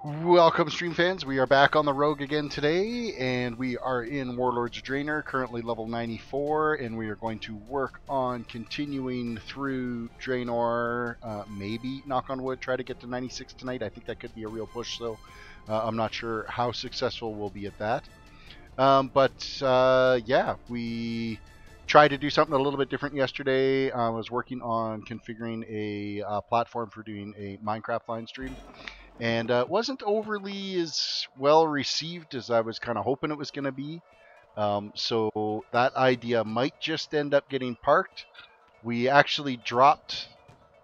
Welcome, stream fans. We are back on the Rogue again today, and we are in Warlords of Draenor, currently level 94, and we are going to work on continuing through Draenor. Maybe, knock on wood, try to get to 96 tonight. I think that could be a real push, though. I'm not sure how successful we'll be at that. Yeah, we tried to do something a little bit different yesterday. I was working on configuring a platform for doing a Minecraft line stream. And it wasn't overly as well received as I was kind of hoping it was going to be. So that idea might just end up getting parked. We actually dropped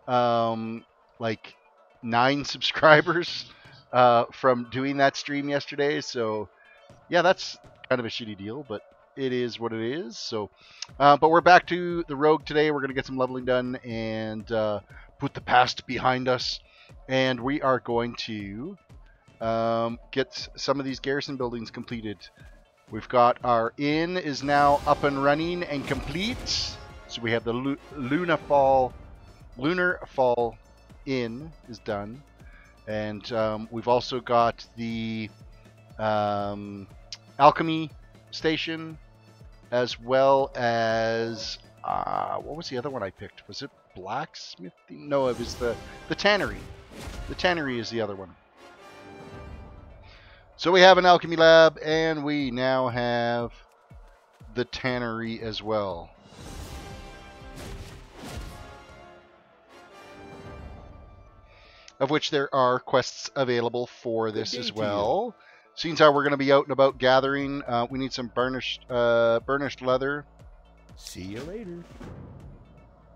like 9 subscribers from doing that stream yesterday. So yeah, that's kind of a shitty deal, but it is what it is. So, but we're back to the Rogue today. We're going to get some leveling done and put the past behind us. And we are going to get some of these garrison buildings completed. We've got our inn is now up and running and complete. So we have the Lunar Fall Inn is done. And we've also got the Alchemy Station, as well as what was the other one I picked? Was it blacksmithing? No, it was the tannery. The tannery is the other one. So we have an alchemy lab, and we now have the tannery as well. Of which there are quests available for this as well. Seems how we're going to be out and about gathering. We need some burnished leather. See you later.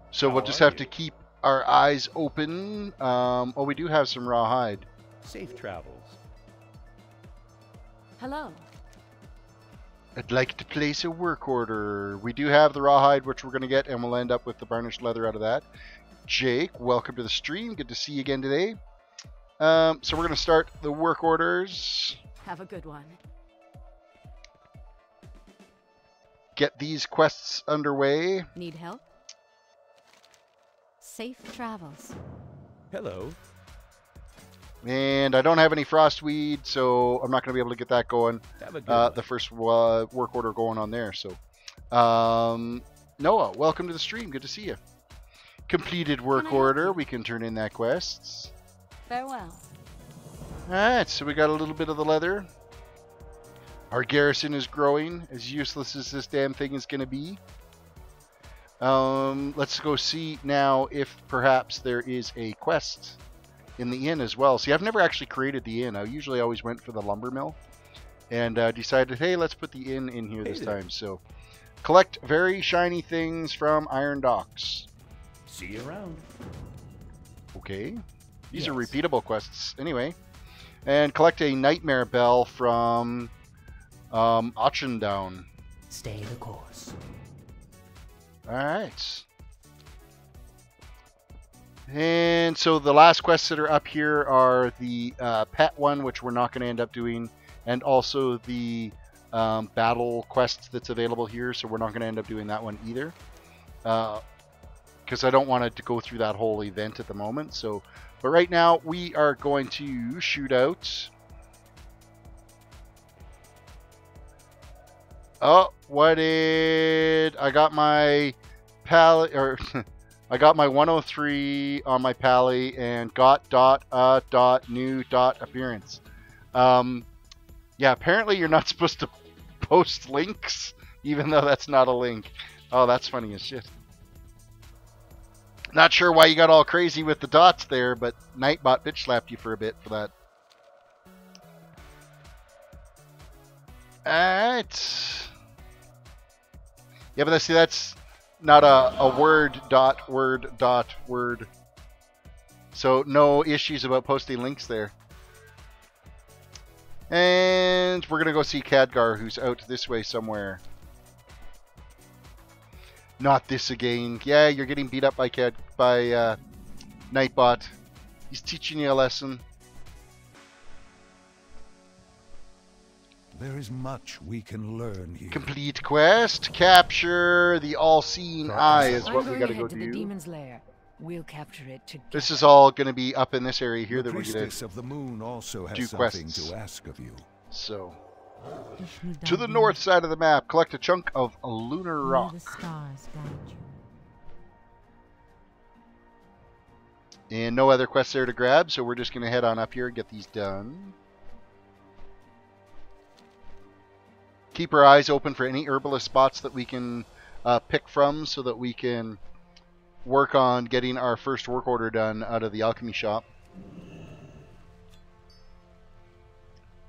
So we'll just have to keep our eyes open. Oh, we do have some rawhide. Safe travels. Hello. I'd like to place a work order. We do have the rawhide, which we're going to get, and we'll end up with the burnished leather out of that. Jake, welcome to the stream. Good to see you again today. So we're going to start the work orders. Have a good one. Get these quests underway. Need help? Safe travels. Hello. And I don't have any frostweed, so I'm not going to be able to get that going. Have a good the first work order going on there. So, Noah, welcome to the stream. Good to see you. Completed work order. We can turn in that quests. Farewell. Alright, so we got a little bit of the leather. Our garrison is growing, as useless as this damn thing is going to be. Let's go see now if perhaps there is a quest in the inn as well. See, I've never actually created the inn. I usually always went for the lumber mill. And decided, hey, let's put the inn in here this time. So, collect very shiny things from Iron Docks. See you around. Okay. These are repeatable quests. Anyway. And collect a Nightmare Bell from Auchendown. Stay the course. Alright. And so the last quests that are up here are the pet one, which we're not going to end up doing, and also the battle quest that's available here, so we're not going to end up doing that one either. Because I don't want it to go through that whole event at the moment. So, but right now we are going to shoot out. Oh, what did I got my pally, or I got my 103 on my pally and got new appearance. Yeah, apparently you're not supposed to post links, even though that's not a link. Oh, that's funny as shit. Not sure why you got all crazy with the dots there, but Nightbot bitch slapped you for a bit for that. Alright. Yeah, but see, that's not a word. So no issues about posting links there. And we're going to go see Khadgar, who's out this way somewhere. Not this again. Yeah, you're getting beat up by Nightbot. He's teaching you a lesson. There is much we can learn here. Complete quest. Capture the all-seeing eye is what we got to go to the do. demon's lair. We'll capture it together. This is all going to be up in this area here The that we're going priestess of the moon also do has something quests. to ask of you. So, to the north side of the map, collect a chunk of lunar May rock. the stars guide you. And no other quests there to grab, so we're just going to head on up here and get these done. Keep our eyes open for any herbalist spots that we can pick from so that we can work on getting our first work order done out of the alchemy shop.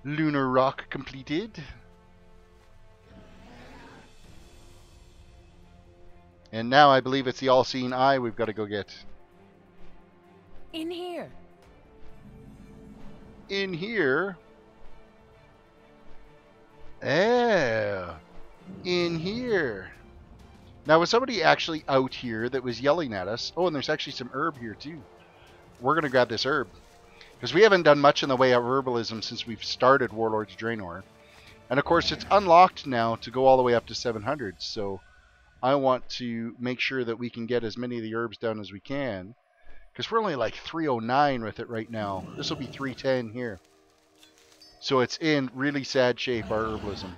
Lunar rock completed. And now I believe it's the all-seeing eye we've got to go get. In here. In here. Oh. In here. Now, was somebody actually out here that was yelling at us? Oh, and there's actually some herb here, too. We're going to grab this herb. Because we haven't done much in the way of herbalism since we've started Warlords of Draenor. And, of course, it's unlocked now to go all the way up to 700. So, I want to make sure that we can get as many of the herbs done as we can. Because we're only like 309 with it right now. This will be 310 here. So, it's in really sad shape, our herbalism.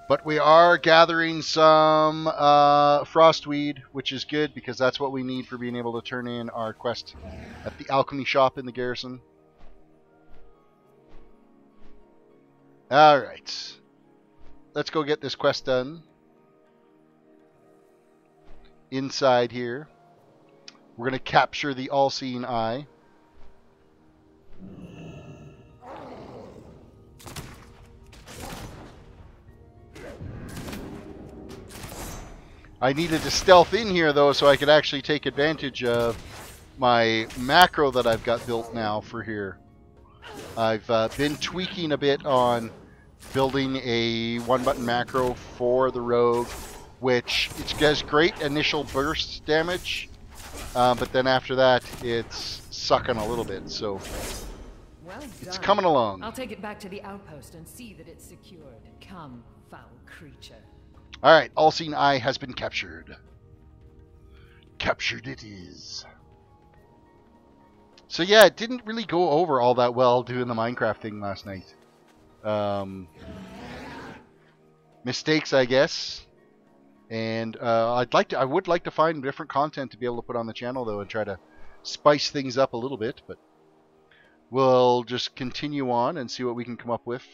But we are gathering some frostweed, which is good because that's what we need for being able to turn in our quest at the alchemy shop in the garrison. Alright. Let's go get this quest done. Inside here, we're going to capture the all-seeing eye. I needed to stealth in here, though, so I could actually take advantage of my macro that I've got built now for here. I've been tweaking a bit on building a one-button macro for the rogue, which it does great initial burst damage, but then after that, it's sucking a little bit, so Well it's done. coming along. I'll take it back to the outpost and see that it's secured. Come, foul creature. Alright, all-seeing eye has been captured. Captured it is. So yeah, it didn't really go over all that well doing the Minecraft thing last night. Mistakes, I guess. And I would like to find different content to be able to put on the channel, though, and try to spice things up a little bit. But we'll just continue on and see what we can come up with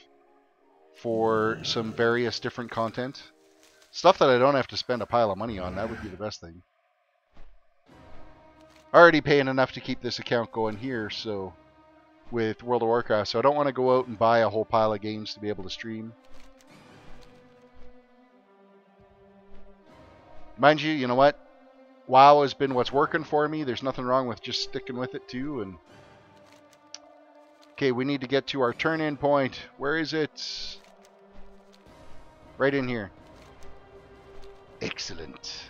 for some various different content. Stuff that I don't have to spend a pile of money on. That would be the best thing. Already paying enough to keep this account going here, so with World of Warcraft, so I don't want to go out and buy a whole pile of games to be able to stream. Mind you, you know what? WoW has been what's working for me. There's nothing wrong with just sticking with it too. And okay, we need to get to our turn-in point. Where is it? Right in here. Excellent.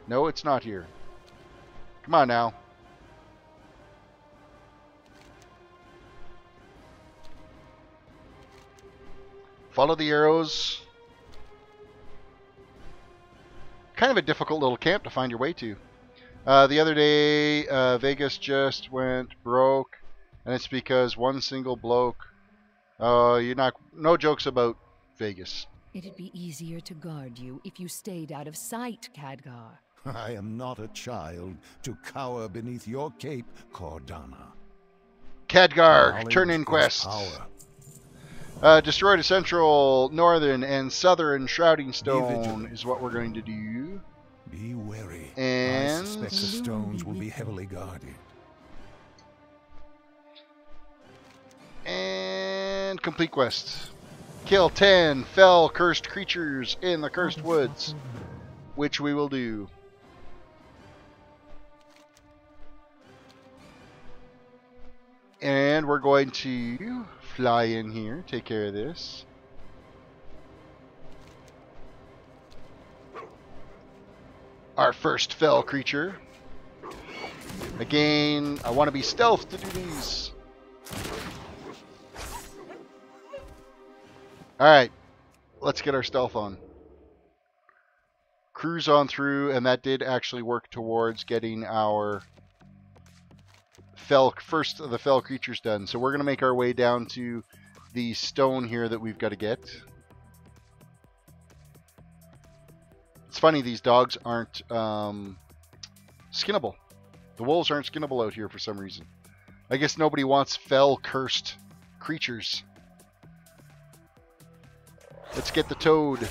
No, it's not here. Come on now. Follow the arrows. Kind of a difficult little camp to find your way to. The other day, Vegas just went broke, and it's because one single bloke. No jokes about Vegas. It'd be easier to guard you if you stayed out of sight, Khadgar. I am not a child to cower beneath your cape, Cordana. Khadgar, Knowledge turn-in is quest. power. Destroy the central, northern, and southern shrouding stone is what we're going to do. Be wary. And I suspect the stones will be heavily guarded. And complete quest. Kill 10 fell cursed creatures in the cursed woods, which we will do. And we're going to fly in here, take care of this. Our first fell creature. Again, I want to be stealth to do these. Alright. let's get our stealth on. Cruise on through, and that did actually work towards getting our first of the fell creatures done. So we're going to make our way down to the stone here that we've got to get. It's funny, these dogs aren't skinnable. The wolves aren't skinnable out here for some reason. I guess nobody wants fell cursed creatures. Let's get the toad.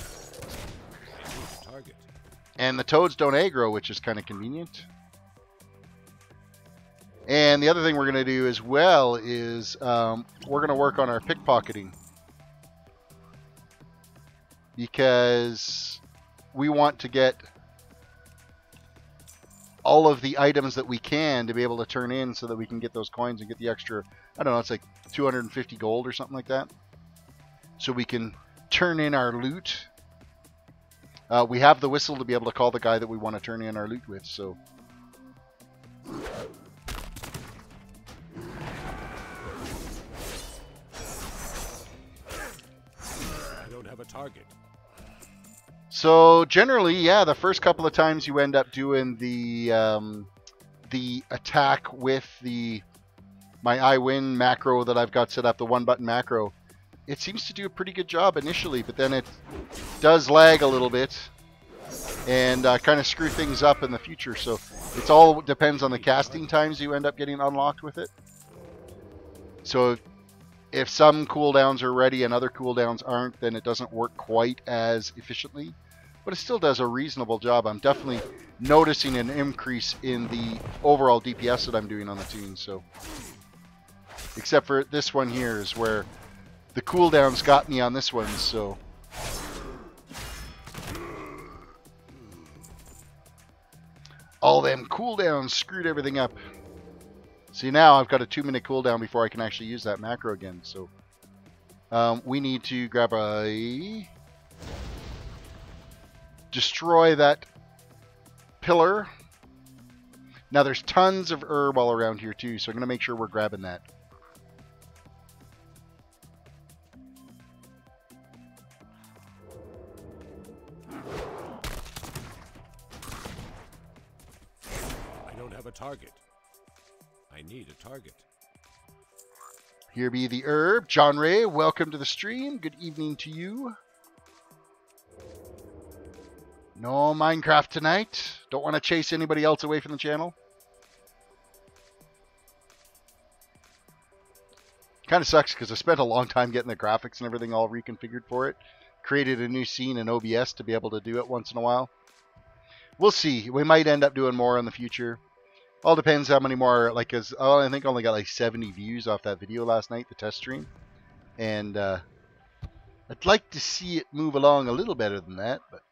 Target. And the toads don't aggro, which is kind of convenient. And the other thing we're going to do as well is we're going to work on our pickpocketing. Because we want to get all of the items that we can to be able to turn in so that we can get those coins and get the extra, I don't know, it's like 250 gold or something like that. So we can turn in our loot. We have the whistle to be able to call the guy that we want to turn in our loot with, so. I don't have a target. So generally, yeah, the first couple of times you end up doing the attack with my I win macro that I've got set up, the one button macro. It seems to do a pretty good job initially, but then it does lag a little bit and kind of screw things up in the future. So it all depends on the casting times you end up getting unlocked with it. So if some cooldowns are ready and other cooldowns aren't, then it doesn't work quite as efficiently. But it still does a reasonable job. I'm definitely noticing an increase in the overall DPS that I'm doing on the toon. So, except for this one here is where the cooldowns got me on this one. So, all them cooldowns screwed everything up. See, now I've got a 2-minute cooldown before I can actually use that macro again. So, we need to grab a... destroy that pillar. Now there's tons of herb all around here too, so I'm going to make sure we're grabbing that. I don't have a target. I need a target. Here be the herb. John Ray, welcome to the stream. Good evening to you. No Minecraft tonight. Don't want to chase anybody else away from the channel. Kind of sucks because I spent a long time getting the graphics and everything all reconfigured for it. Created a new scene in OBS to be able to do it once in a while. We'll see. We might end up doing more in the future. All depends how many more, like, cause I think I only got like 70 views off that video last night, the test stream. And I'd like to see it move along a little better than that, but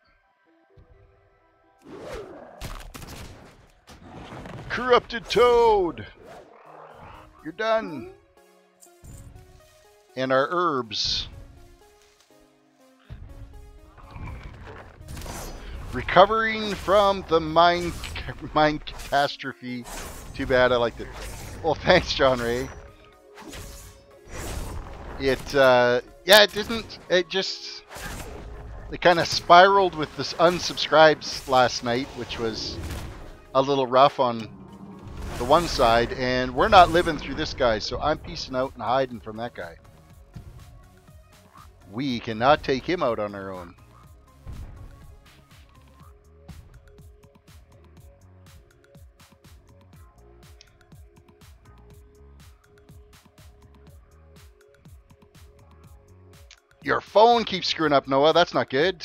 corrupted toad, you're done. And our herbs. Recovering from the mine catastrophe. Too bad, I liked it. Well, thanks, John Ray. Yeah, it didn't. It kind of spiraled with this unsubscribes last night, which was a little rough on the one side, and we're not living through this guy, so I'm peacing out and hiding from that guy. We cannot take him out on our own. Your phone keeps screwing up, Noah. That's not good.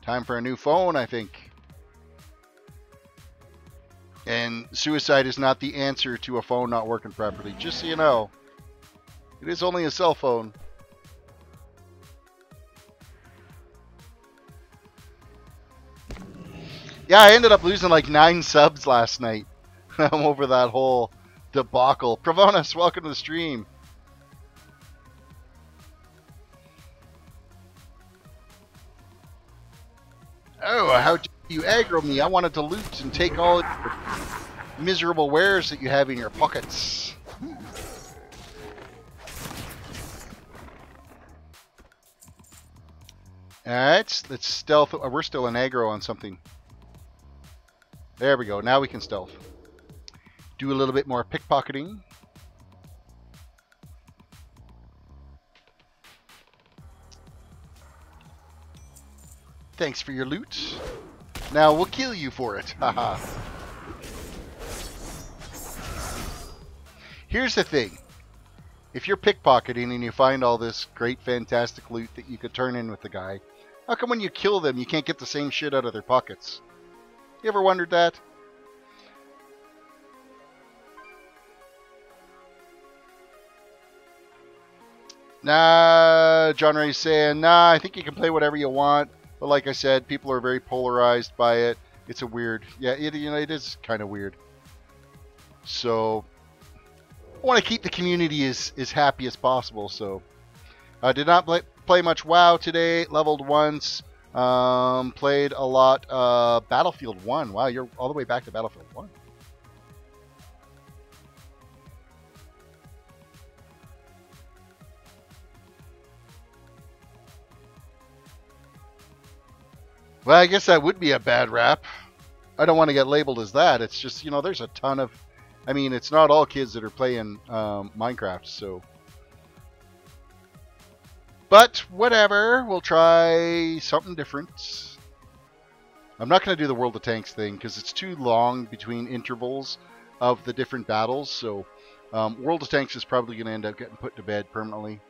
Time for a new phone, I think. And suicide is not the answer to a phone not working properly. Just so you know. It is only a cell phone. Yeah, I ended up losing like 9 subs last night. Over that whole debacle. Pravonis, welcome to the stream. Oh, how dare you aggro me? I wanted to loot and take all your miserable wares that you have in your pockets. Alright, let's stealth. We're still in aggro on something. There we go. Now we can stealth. Do a little bit more pickpocketing. Thanks for your loot. Now we'll kill you for it. Haha. Here's the thing. If you're pickpocketing and you find all this great, fantastic loot that you could turn in with the guy, how come when you kill them you can't get the same shit out of their pockets? You ever wondered that? Nah, John Ray's saying, nah, I think you can play whatever you want. But like I said, people are very polarized by it. It's a weird, yeah, it is kind of weird. So, I want to keep the community as happy as possible. So, I did not play much WoW today. Leveled once. Played a lot. Battlefield 1. Wow, you're all the way back to Battlefield 1. Well, I guess that would be a bad rap. I don't want to get labeled as that. It's just, you know, there's a ton of... I mean, it's not all kids that are playing Minecraft, so... But, whatever. We'll try something different. I'm not going to do the World of Tanks thing, because it's too long between intervals of the different battles, so... World of Tanks is probably going to end up getting put to bed permanently.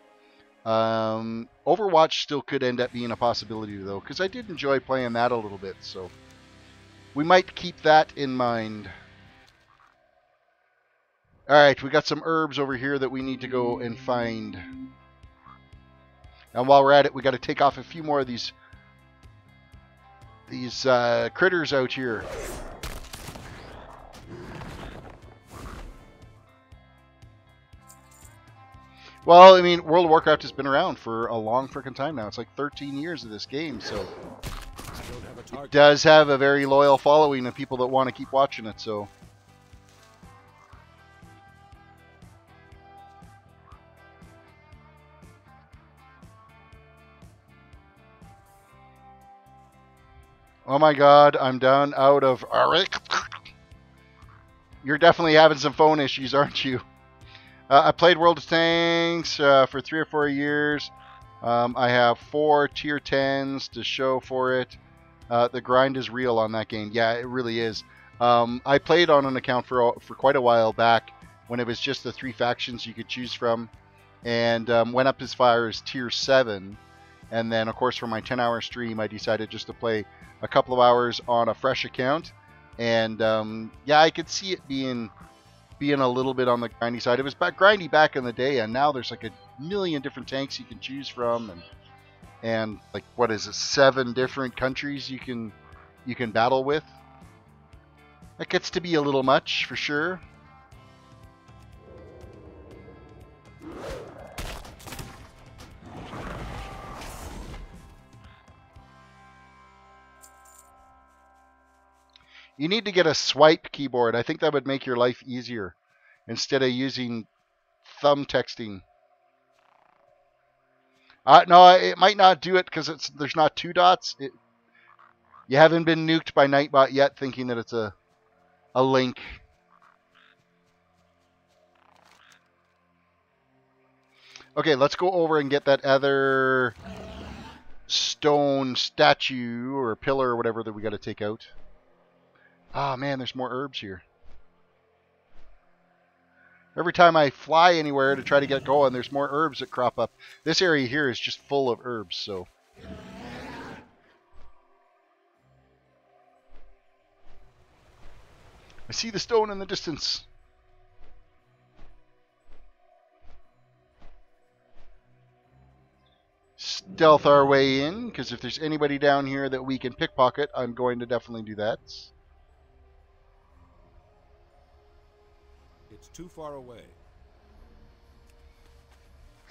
Overwatch still could end up being a possibility though, because I did enjoy playing that a little bit, so we might keep that in mind. Alright, we got some herbs over here that we need to go and find. And while we're at it, we got to take off a few more of these critters out here. Well, I mean, World of Warcraft has been around for a long frickin' time now. It's like 13 years of this game, so it does have a very loyal following of people that want to keep watching it, so. Oh my god, I'm done out of Archy. You're definitely having some phone issues, aren't you? I played World of Tanks for 3 or 4 years. I have 4 tier 10s to show for it. The grind is real on that game. Yeah, it really is. I played on an account for quite a while back when it was just the 3 factions you could choose from, and went up as far as tier 7. And then, of course, for my 10-hour stream, I decided just to play a couple of hours on a fresh account. And yeah, I could see it being a little bit on the grindy side. It was grindy back in the day, and now there's like a million different tanks you can choose from, and like, what is it, 7 different countries you can battle with. That gets to be a little much for sure. You need to get a swipe keyboard. I think that would make your life easier instead of using thumb texting. No, it might not do it because there's not 2 dots. You haven't been nuked by Nightbot yet thinking that it's a link. Okay, let's go over and get that other stone statue or pillar or whatever that we got to take out. Ah, man, there's more herbs here. Every time I fly anywhere to try to get going, there's more herbs that crop up. This area here is just full of herbs, so. I see the stone in the distance. Stealth our way in, because if there's anybody down here that we can pickpocket, I'm going to definitely do that. It's too far away.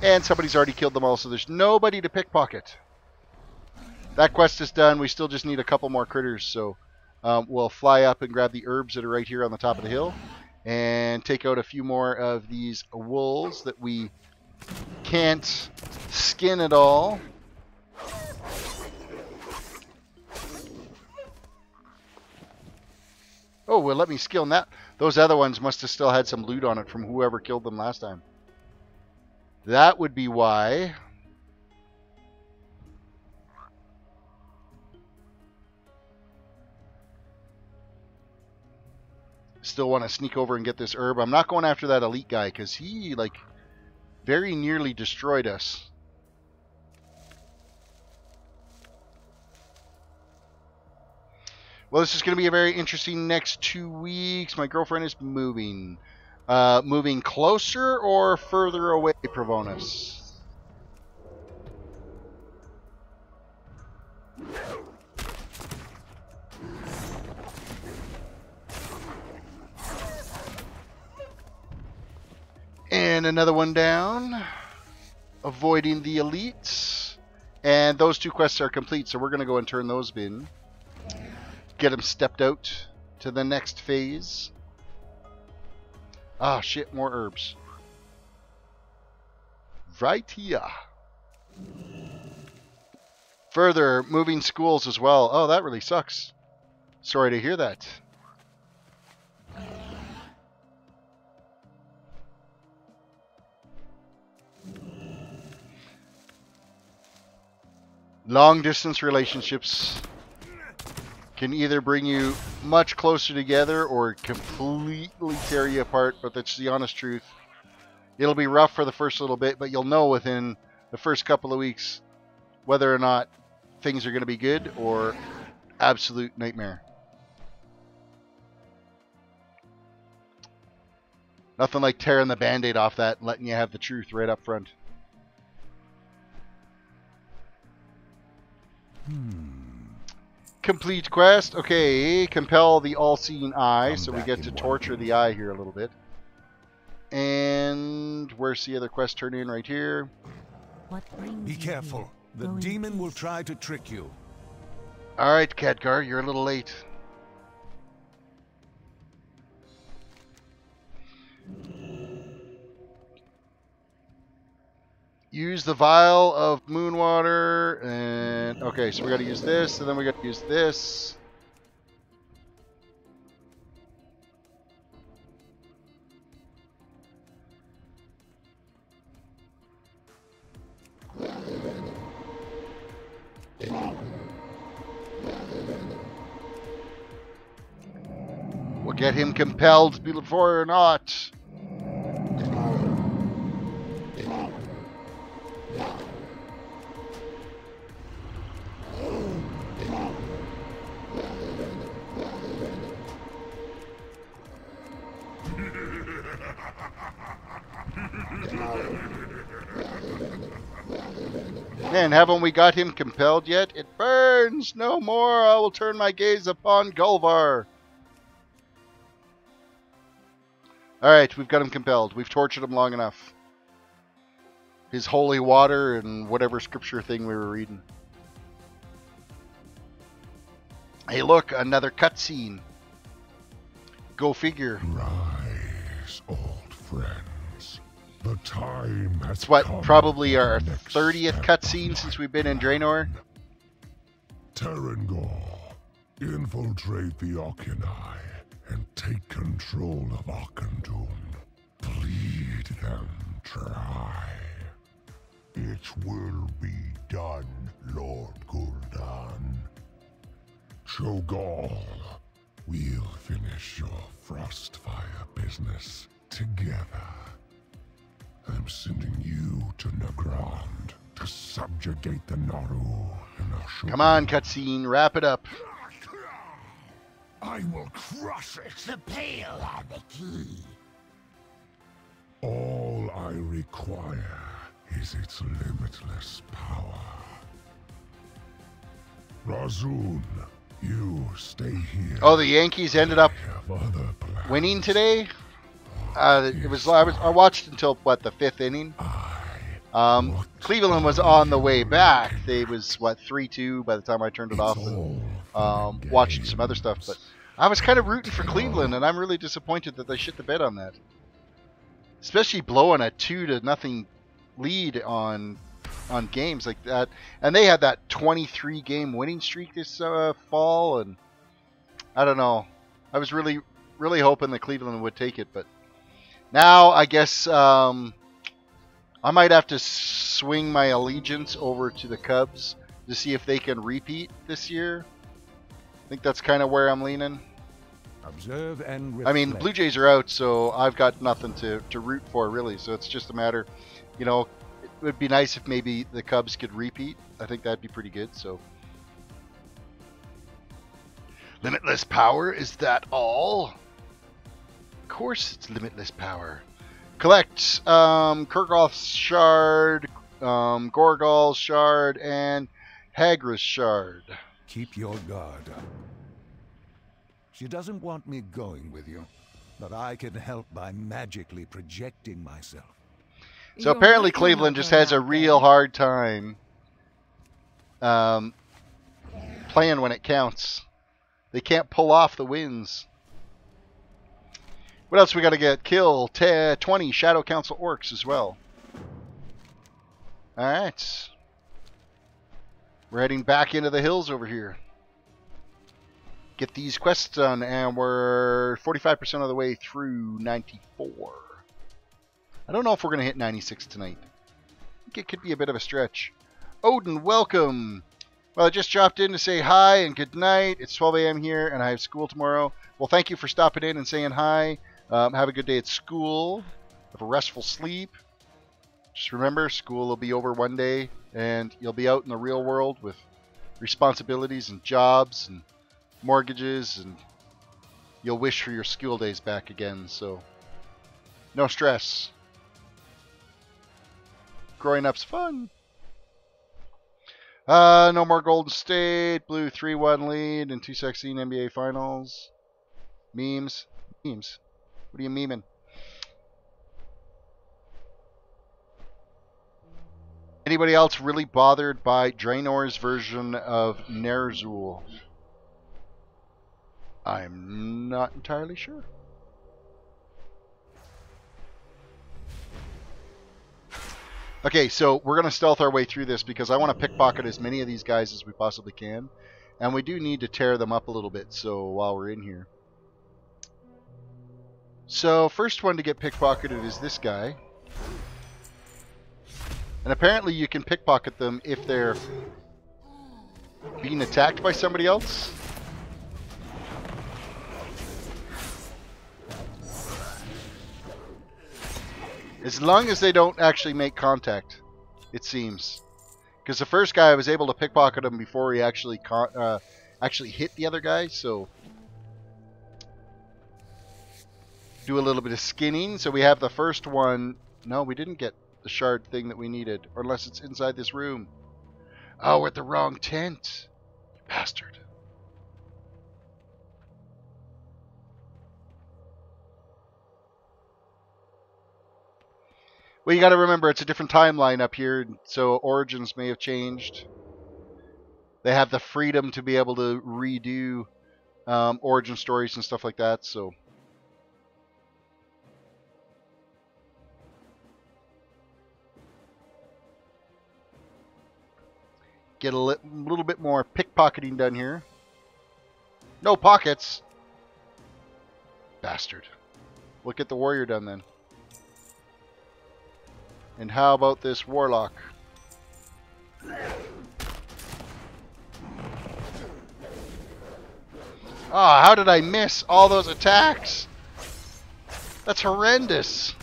And somebody's already killed them all, so there's nobody to pickpocket. That quest is done. We still just need a couple more critters, so we'll fly up and grab the herbs that are right here on the top of the hill and take out a few more of these wolves that we can't skin at all. Oh, well, let me skill in that. Those other ones must have still had some loot on it from whoever killed them last time. That would be why. Still want to sneak over and get this herb. I'm not going after that elite guy because he, like, very nearly destroyed us. Well, this is going to be a very interesting next 2 weeks. My girlfriend is moving. Moving closer or further away, Pravonus? And another one down. Avoiding the elites. And those 2 quests are complete, so we're going to go and turn those in. Get them stepped out to the next phase. Ah, shit, more herbs. Right here. Further, moving schools as well. Oh, that really sucks. Sorry to hear that. Long distance relationships can either bring you much closer together or completely tear you apart, but that's the honest truth. It'll be rough for the first little bit, but you'll know within the first couple of weeks whether or not things are going to be good or absolute nightmare. Nothing like tearing the band-aid off that and letting you have the truth right up front. Complete quest. Okay, compel the all-seeing eye, so we get to torture the eye here a little bit. And where's the other quest turn in? Right here. Be careful. The demon will try to trick you. Alright, Khadgar, you're a little late. Use the vial of moon water, and okay, so we got to use this, and then we got to use this. We'll get him compelled before or not. Man, haven't we got him compelled yet? It burns no more. I will turn my gaze upon Gulvar. Alright, we've got him compelled. We've tortured him long enough. His holy water and whatever scripture thing we were reading. Hey, look, another cutscene. Go figure. Rise, old friends. The time has It's what, come probably for our the next 30th step cutscene of since my we've been in plan. Draenor. Terrangor, infiltrate the Archy and take control of Arcandun. Plead them dry. It will be done, Lord Gul'dan. Cho'Gall, we'll finish your Frostfire business together. I'm sending you to Nagrand to subjugate the Naru and Ashur. Come on, cutscene, wrap it up. I will crush it. The pail and the key. All I require is its limitless power. Razun, you stay here. Oh, the Yankees ended up I have other plans. winning today. I watched until what, the 5th inning. Cleveland was on the way back. They was what, 3-2 by the time I turned it off and watched some other stuff. But I was kind of rooting for Cleveland, and I'm really disappointed that they shit the bed on that. Especially blowing a 2-0 lead on games like that, and they had that 23 game winning streak this fall, and I don't know. I was really hoping that Cleveland would take it, but now I guess I might have to swing my allegiance over to the Cubs to see if they can repeat this year. I think that's kind of where I'm leaning. Observe and reflect. I mean, Blue Jays are out, so I've got nothing to root for, really. So it's just a matter, you know, it would be nice if maybe the Cubs could repeat. I think that'd be pretty good, so. Limitless power, is that all? Of course it's limitless power. Collect Kurgoth's Shard, Gorgol's Shard, and Hagra's Shard. Keep your guard up. She doesn't want me going with you, but I can help by magically projecting myself. So apparently Cleveland just has a real hard time playing when it counts. They can't pull off the wins. What else we got to get? Kill 20 Shadow Council Orcs as well. Alright. We're heading back into the hills over here. Get these quests done, and we're 45% of the way through 94. I don't know if we're going to hit 96 tonight. I think it could be a bit of a stretch. Odin, welcome! Well, I just dropped in to say hi and good night. It's 12 a.m. here, and I have school tomorrow. Well, thank you for stopping in and saying hi. Have a good day at school. Have a restful sleep. Just remember, school will be over one day, and you'll be out in the real world with responsibilities and jobs and mortgages, and you'll wish for your school days back again. So, no stress. Growing up's fun. No more Golden State. Blue 3-1 lead in 216 NBA Finals. Memes. Memes. What are you memeing? Anybody else really bothered by Draenor's version of Ner'zhul? I'm not entirely sure. Okay, so we're going to stealth our way through this because I want to pickpocket as many of these guys as we possibly can. And we do need to tear them up a little bit, so while we're in here. So, first one to get pickpocketed is this guy. And apparently you can pickpocket them if they're being attacked by somebody else. As long as they don't actually make contact, it seems. Because the first guy, I was able to pickpocket him before he actually hit the other guy, so... Do a little bit of skinning. So we have the first one. No, we didn't get the shard thing that we needed. Or unless it's inside this room. Oh, we're at the wrong tent. You bastard. Well, you got to remember, it's a different timeline up here, so origins may have changed. They have the freedom to be able to redo origin stories and stuff like that, so... Get a little bit more pickpocketing done here. No pockets! Bastard. We'll get the warrior done then. And how about this warlock? Ah, how did I miss all those attacks? That's horrendous.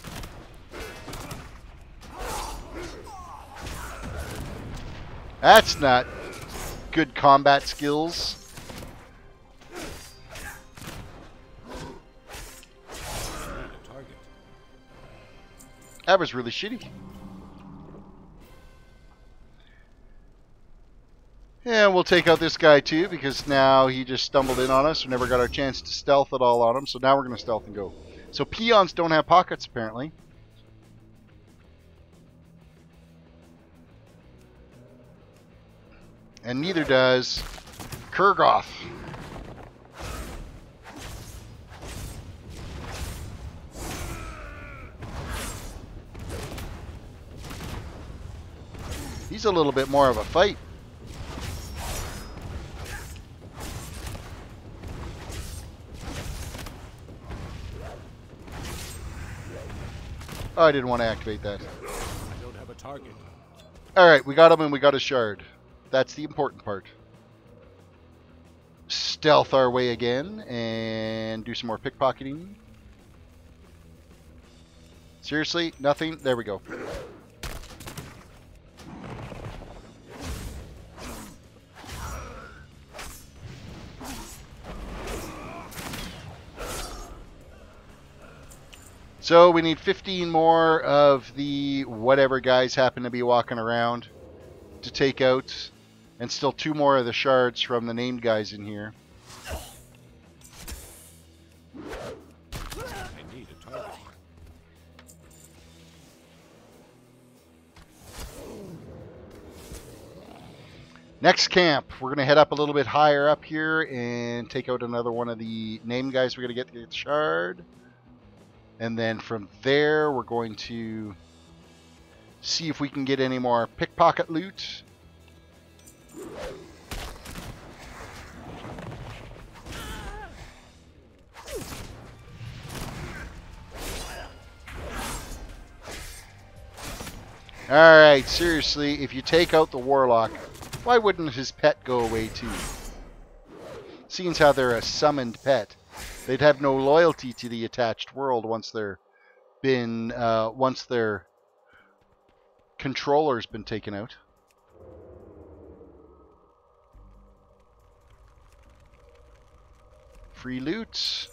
That's not good combat skills. That was really shitty. Yeah, we'll take out this guy too, because now he just stumbled in on us. We never got our chance to stealth at all on him, so now we're going to stealth and go. So peons don't have pockets, apparently. And neither does Kurgoth. He's a little bit more of a fight. Oh, I didn't want to activate that. I don't have a target. Alright, we got him and we got a shard. That's the important part. Stealth our way again and do some more pickpocketing. Seriously? Nothing? There we go. So we need 15 more of the whatever guys happen to be walking around to take out, and still 2 more of the shards from the named guys in here. I need a target. Next camp, we're going to head up a little bit higher up here and take out another one of the named guys we're going to get the shard. And then from there, we're going to see if we can get any more pickpocket loot. Alright, seriously, if you take out the warlock, why wouldn't his pet go away too? Seeing as how they're a summoned pet, they'd have no loyalty to the attached world once their controller's been taken out. Free loot.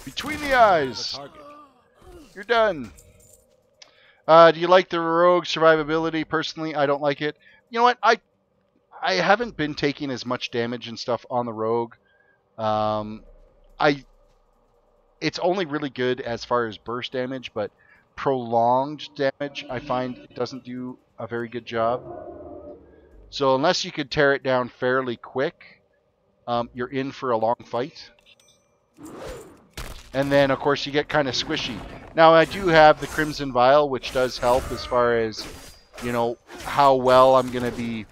Between the eyes. You're done. Do you like the rogue survivability? Personally, I don't like it. You know what? I haven't been taking as much damage and stuff on the rogue. It's only really good as far as burst damage, but prolonged damage I find it doesn't do a very good job. So unless you could tear it down fairly quick, you're in for a long fight. And then, of course, you get kind of squishy. Now, I do have the Crimson Vial, which does help as far as, you know, how well I'm going to be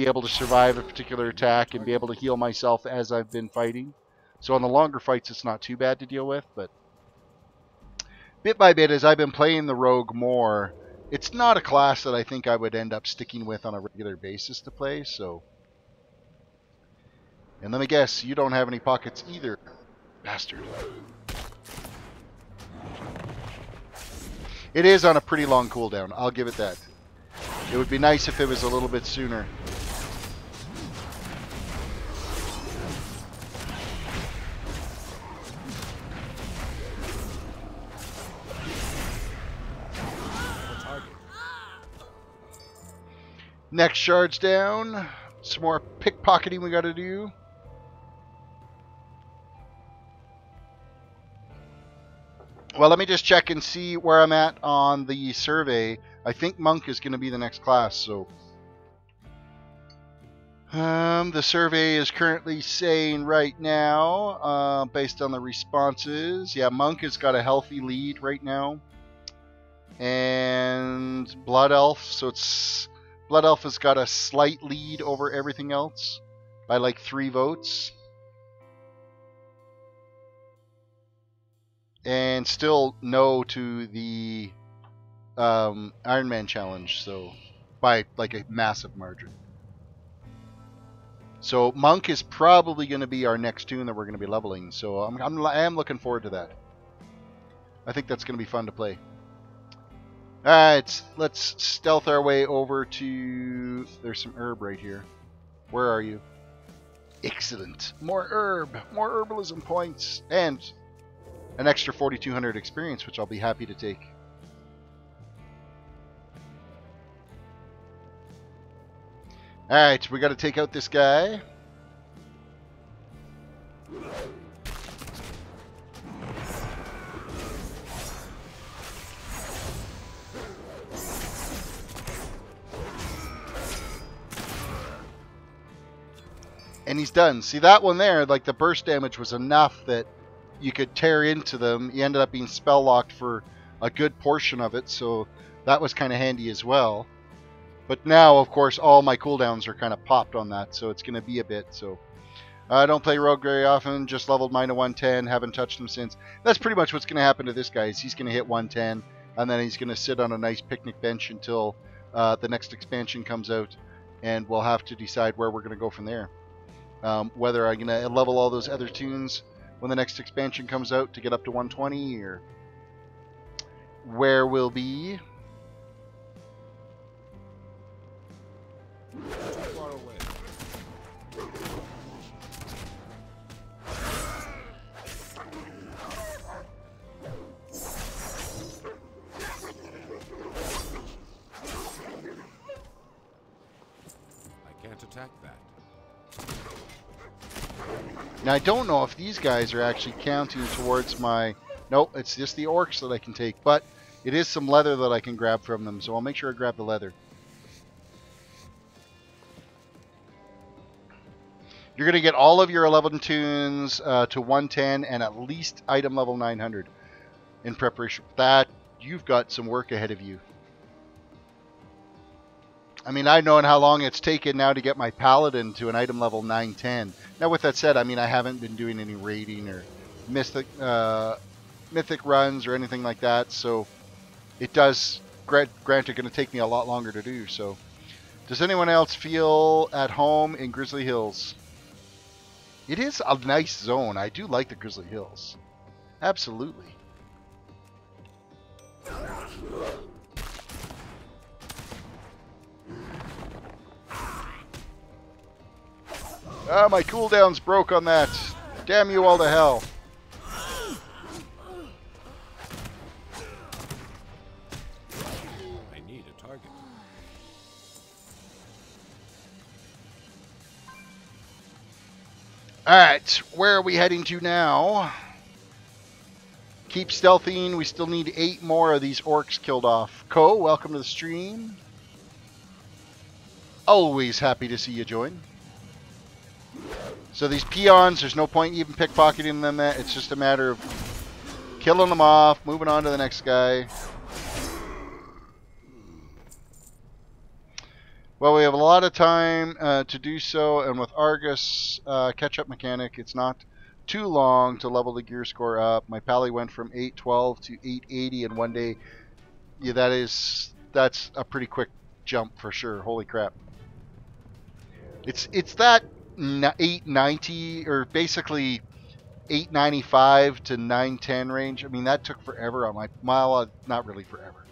able to survive a particular attack and be able to heal myself as I've been fighting. So on the longer fights, it's not too bad to deal with. But bit by bit, as I've been playing the Rogue more, it's not a class that I think I would end up sticking with on a regular basis to play. So, and let me guess, you don't have any pockets either. Bastard. It is on a pretty long cooldown. I'll give it that. It would be nice if it was a little bit sooner. Next shard's down. Some more pickpocketing we got to do. Well, let me just check and see where I'm at on the survey. I think Monk is going to be the next class, so... the survey is currently saying right now, based on the responses, yeah, Monk has got a healthy lead right now. And Blood Elf, so it's... Blood Elf has got a slight lead over everything else by like 3 votes. And still no to the Iron Man challenge, so by like a massive margin. So Monk is probably going to be our next toon that we're going to be leveling. So I am looking forward to that. I think that's going to be fun to play. All right, let's stealth our way over to. There's some herb right here. Where are you? Excellent. More herb, more herbalism points, and an extra 4,200 experience, which I'll be happy to take. Alright, we got to take out this guy. And he's done. See, that one there, like the burst damage was enough that you could tear into them. You ended up being spell locked for a good portion of it, so that was kind of handy as well. But now, of course, all my cooldowns are kind of popped on that, so it's going to be a bit. So I don't play Rogue very often, just leveled mine to 110, haven't touched him since. That's pretty much what's going to happen to this guy. Is he's going to hit 110, and then he's going to sit on a nice picnic bench until the next expansion comes out, and we'll have to decide where we're going to go from there. Whether I'm going to level all those other toons when the next expansion comes out to get up to 120, or where we'll be. Far away. I can't attack that. Now, I don't know if these guys are actually counting towards my... Nope, it's just the orcs that I can take. But it is some leather that I can grab from them, so I'll make sure I grab the leather. You're going to get all of your 11 toons to 110 and at least item level 900 in preparation for that. You've got some work ahead of you. I mean, I've known how long it's taken now to get my paladin to an item level 910. Now, with that said, I mean, I haven't been doing any raiding or mythic runs or anything like that, so it does, granted, going to take me a lot longer to do. So, does anyone else feel at home in Grizzly Hills? It is a nice zone. I do like the Grizzly Hills. Absolutely. Ah, my cooldown's broke on that. Damn you all to hell. I need a target. Alright, where are we heading to now? Keep stealthing. We still need 8 more of these orcs killed off. Ko, welcome to the stream. Always happy to see you join. So these peons, there's no point even pickpocketing them. It's just a matter of killing them off, moving on to the next guy. Well, we have a lot of time to do so, and with Argus catch-up mechanic, it's not too long to level the gear score up. My pally went from 812 to 880 in one day. Yeah, that's a pretty quick jump for sure. Holy crap! It's that 890 or basically 895 to 910 range. I mean, that took forever on my mile. Not really forever.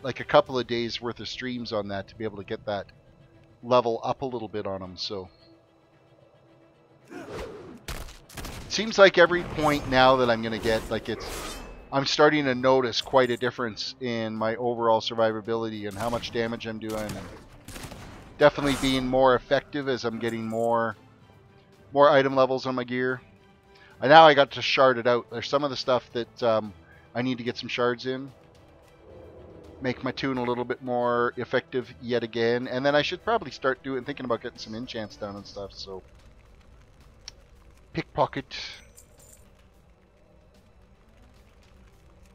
Like a couple of days worth of streams on that to be able to get that level up a little bit on them. So it seems like every point now that I'm going to get, like I'm starting to notice quite a difference in my overall survivability and how much damage I'm doing, and definitely being more effective as I'm getting more item levels on my gear. And now I got to shard it out. There's some of the stuff that I need to get some shards in. Make my toon a little bit more effective yet again. And then I should probably start thinking about getting some enchants down and stuff. So, pickpocket.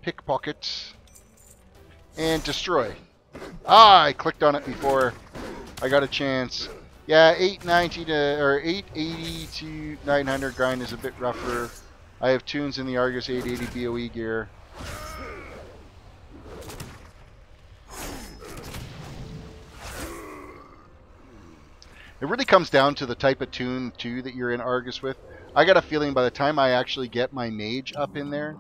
Pickpocket. And destroy. Ah, I clicked on it before I got a chance. Yeah, 890 to, or 880 to 900 grind is a bit rougher. I have toons in the Argus 880 BOE gear. It really comes down to the type of toon, too, that you're in Argus with. I got a feeling by the time I actually get my mage up in there,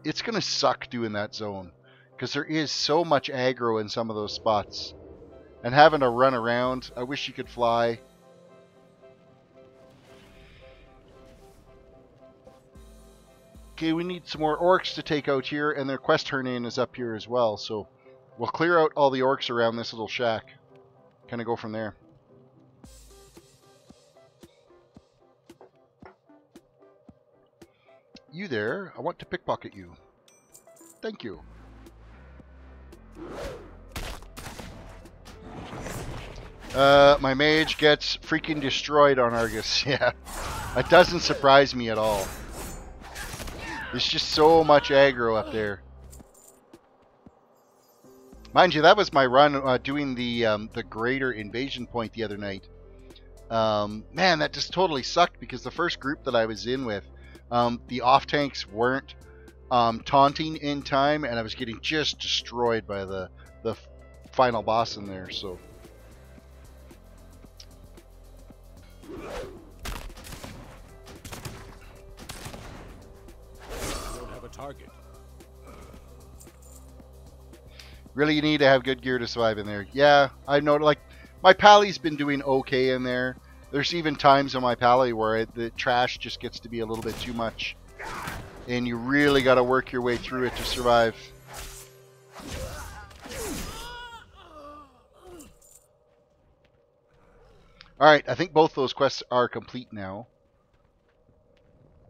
it's going to suck doing that zone. Because there is so much aggro in some of those spots. And having to run around, I wish you could fly. Okay, we need some more orcs to take out here, and their quest turn-in is up here as well. So we'll clear out all the orcs around this little shack. Kind of go from there. You there? I want to pickpocket you. Thank you. My mage gets freaking destroyed on Argus. Yeah, that doesn't surprise me at all. There's just so much aggro up there. Mind you, that was my run doing the greater invasion point the other night. Man, that just totally sucked because the first group that I was in with, the off tanks weren't taunting in time, and I was getting just destroyed by the final boss in there. So I don't have a target. really, you need to have good gear to survive in there. Yeah, I know. Like my pally's been doing okay in there. There's even times on my pally where the trash just gets to be a little bit too much, and you really got to work your way through it to survive. Alright, I think both those quests are complete now.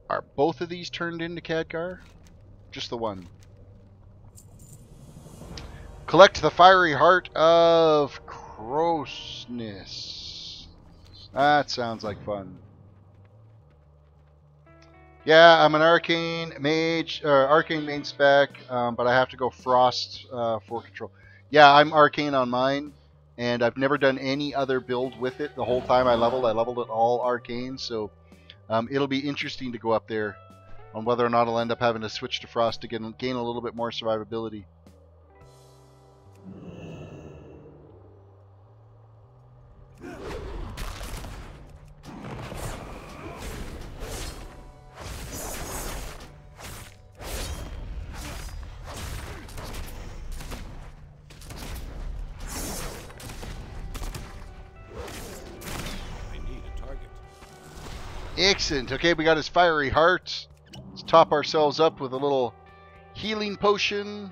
Are both of these turned into Khadgar? Just the one. Collect the fiery heart of Crossness. That sounds like fun. Yeah, I'm an arcane mage, arcane main spec, but I have to go frost for control. Yeah, I'm arcane on mine, and I've never done any other build with it the whole time I leveled it all arcane, so it'll be interesting to go up there on whether or not I'll end up having to switch to frost to gain a little bit more survivability. Excellent. Okay, we got his fiery heart. Let's top ourselves up with a little healing potion.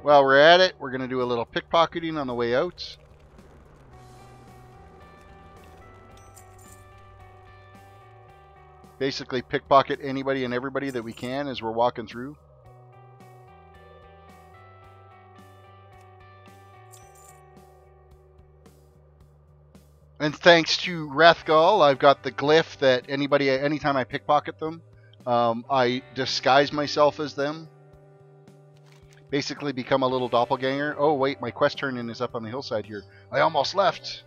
While we're at it, we're going to do a little pickpocketing on the way out. Basically pickpocket anybody and everybody that we can as we're walking through. And thanks to Wrathgall, I've got the glyph that anytime I pickpocket them, I disguise myself as them. Basically become a little doppelganger. Oh wait, my quest turn-in is up on the hillside here. I almost left.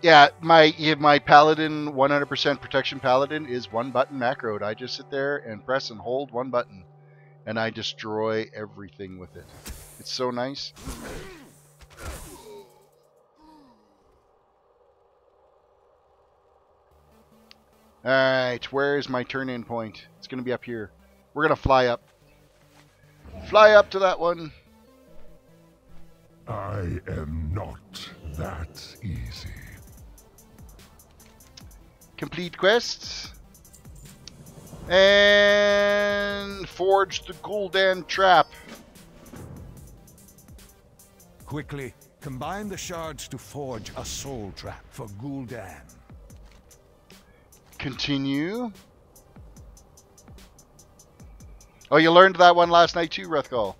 Yeah, my paladin, 100% protection paladin is one button macroed. I just sit there and press and hold one button, and I destroy everything with it. It's so nice. Alright, where is my turn-in point? It's going to be up here. We're going to fly up. Fly up to that one. I am not that easy. Complete quests. And forge the Gul'dan trap. Quickly, combine the shards to forge a soul trap for Gul'dan. Continue. Oh, you learned that one last night too, Wrathgall.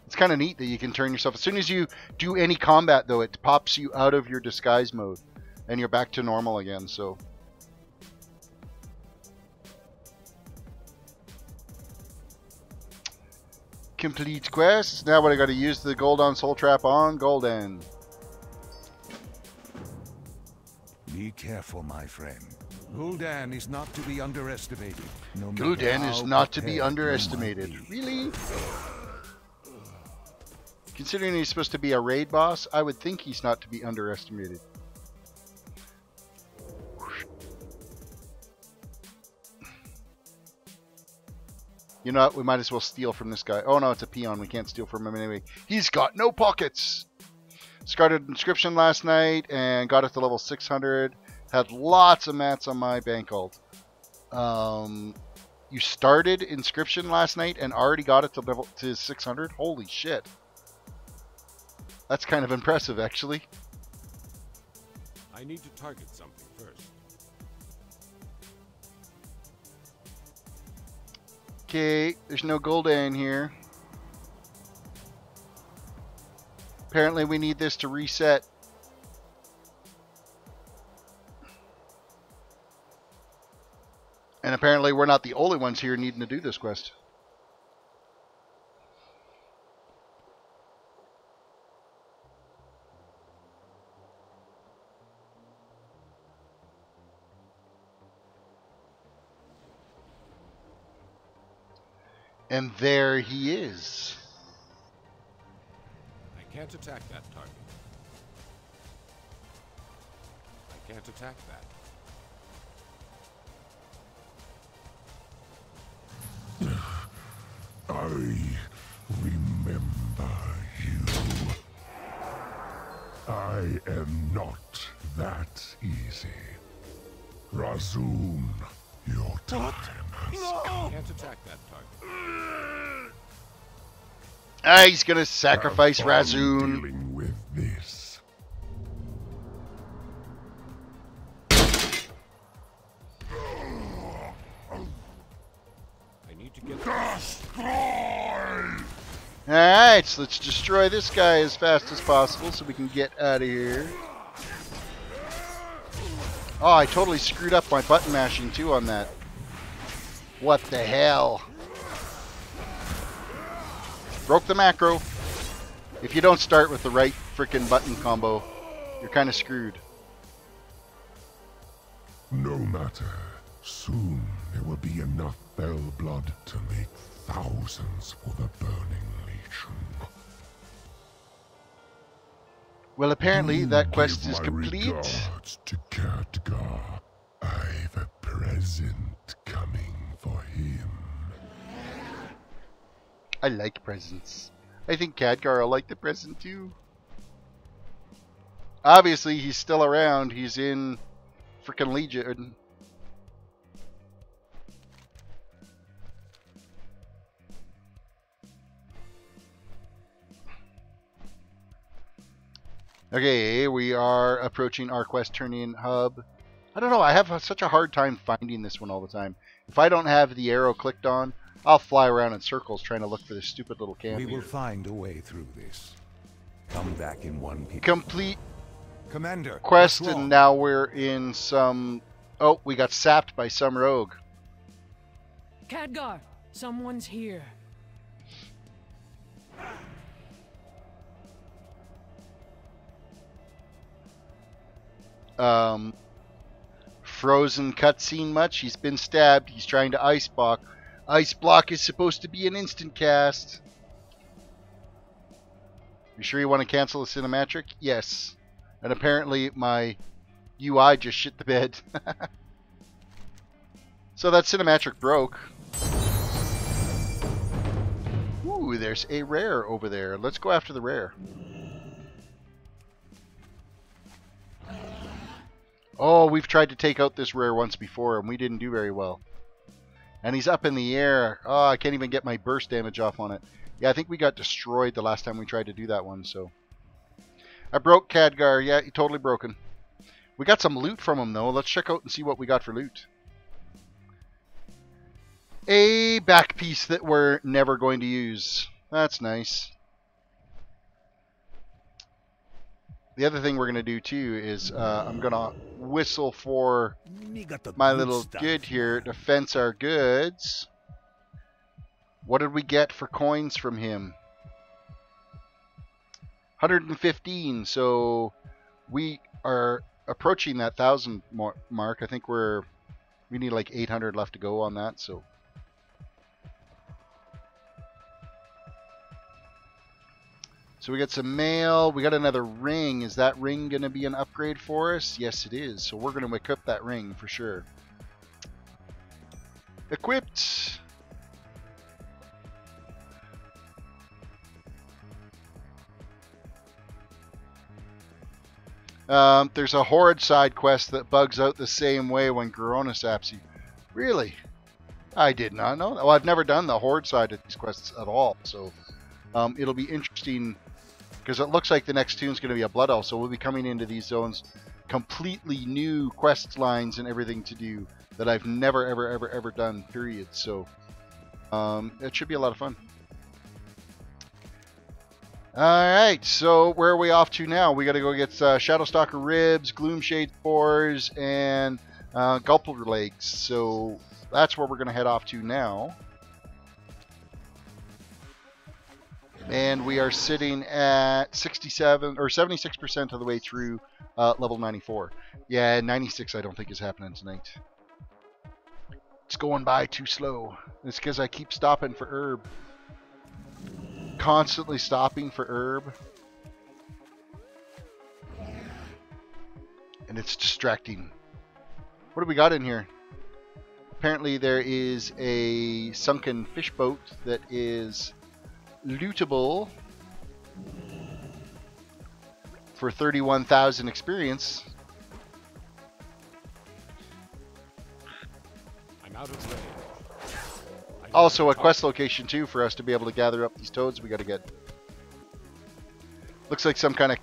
It's kind of neat that you can turn yourself. As soon as you do any combat, though, it pops you out of your disguise mode, and you're back to normal again, so... Complete quests. Now what I got to use the Gul'dan soul trap on Gul'dan. Be careful, my friend. Gul'dan is not to be underestimated. No matter Gul'dan is how not to be prepared you underestimated. might be. Really? Considering he's supposed to be a raid boss, I would think he's not to be underestimated. You know what? We might as well steal from this guy. Oh no, it's a peon. We can't steal from him anyway. He's got no pockets! Started inscription last night and got it to level 600. Had lots of mats on my bank ult. You started inscription last night and already got it to 600? Holy shit. That's kind of impressive, actually. I need to target something first. Okay, there's no Gul'dan here. Apparently we need this to reset. And apparently we're not the only ones here needing to do this quest. And there he is. I can't attack that target. I can't attack that. I remember you. I am not that easy. Razoon, your time has come. I can't attack that target. Ah, he's gonna sacrifice Have fun Razoon. dealing with this. I need to get Alright, so let's destroy this guy as fast as possible so we can get out of here. Oh, I totally screwed up my button mashing too on that. What the hell? Broke the macro. If you don't start with the right frickin' button combo, you're kind of screwed. No matter. Soon there will be enough fell blood to make thousands for the Burning Legion. Well, apparently that quest Give is my complete. regards to Khadgar. I've a present coming for him. I like presents. I think Khadgar will like the present too. Obviously, he's still around. He's in frickin' Legion. Okay, we are approaching our quest turn-in hub. I don't know, I have such a hard time finding this one all the time. If I don't have the arrow clicked on, I'll fly around in circles trying to look for this stupid little camp. We will here. find a way through this. Come back in one piece. Complete Commander, quest, what's wrong? and now we're in some... Oh, we got sapped by some rogue. Khadgar, someone's here. Frozen cutscene much? He's been stabbed. He's trying to ice block. Ice block is supposed to be an instant cast. You sure you want to cancel the cinematic? Yes. And apparently my UI just shit the bed. So that cinematic broke. Ooh, there's a rare over there. Let's go after the rare. Oh, we've tried to take out this rare once before, and we didn't do very well. And he's up in the air. Oh, I can't even get my burst damage off on it. Yeah, I think we got destroyed the last time we tried to do that one, so... I broke Khadgar. Yeah, he totally broken. We got some loot from him, though. Let's check out and see what we got for loot. A back piece that we're never going to use. That's nice. The other thing we're going to do, too, is I'm going to whistle for my little good here to fence our goods. What did we get for coins from him? 115. So we are approaching that 1,000 mark. I think we need like 800 left to go on that. So we got some mail. We got another ring. Is that ring going to be an upgrade for us? Yes, it is. So we're going to equip that ring for sure. Equipped. There's a horde side quest that bugs out the same way when Corona saps you. Really? I did not know that. Well, I've never done the horde side of these quests at all. So it'll be interesting. Because it looks like the next toon's going to be a Blood Elf, so we'll be coming into these zones completely new quest lines and everything to do that I've never, ever done, period. So it should be a lot of fun. Alright, so where are we off to now? We gotta go get Shadowstalker Ribs, Gloomshade Spores, and Gulper Legs. So that's where we're gonna head off to now. And we are sitting at 67 or 76% of the way through level 94. Yeah, 96 I don't think is happening tonight. It's going by too slow. It's because I keep stopping for herb. Constantly stopping for herb. And it's distracting. What do we got in here? Apparently there is a sunken fish boat that is lootable for 31,000 experience. I'm out of range. Also a quest location too for us to be able to gather up these toads we got to get. Looks like some kind of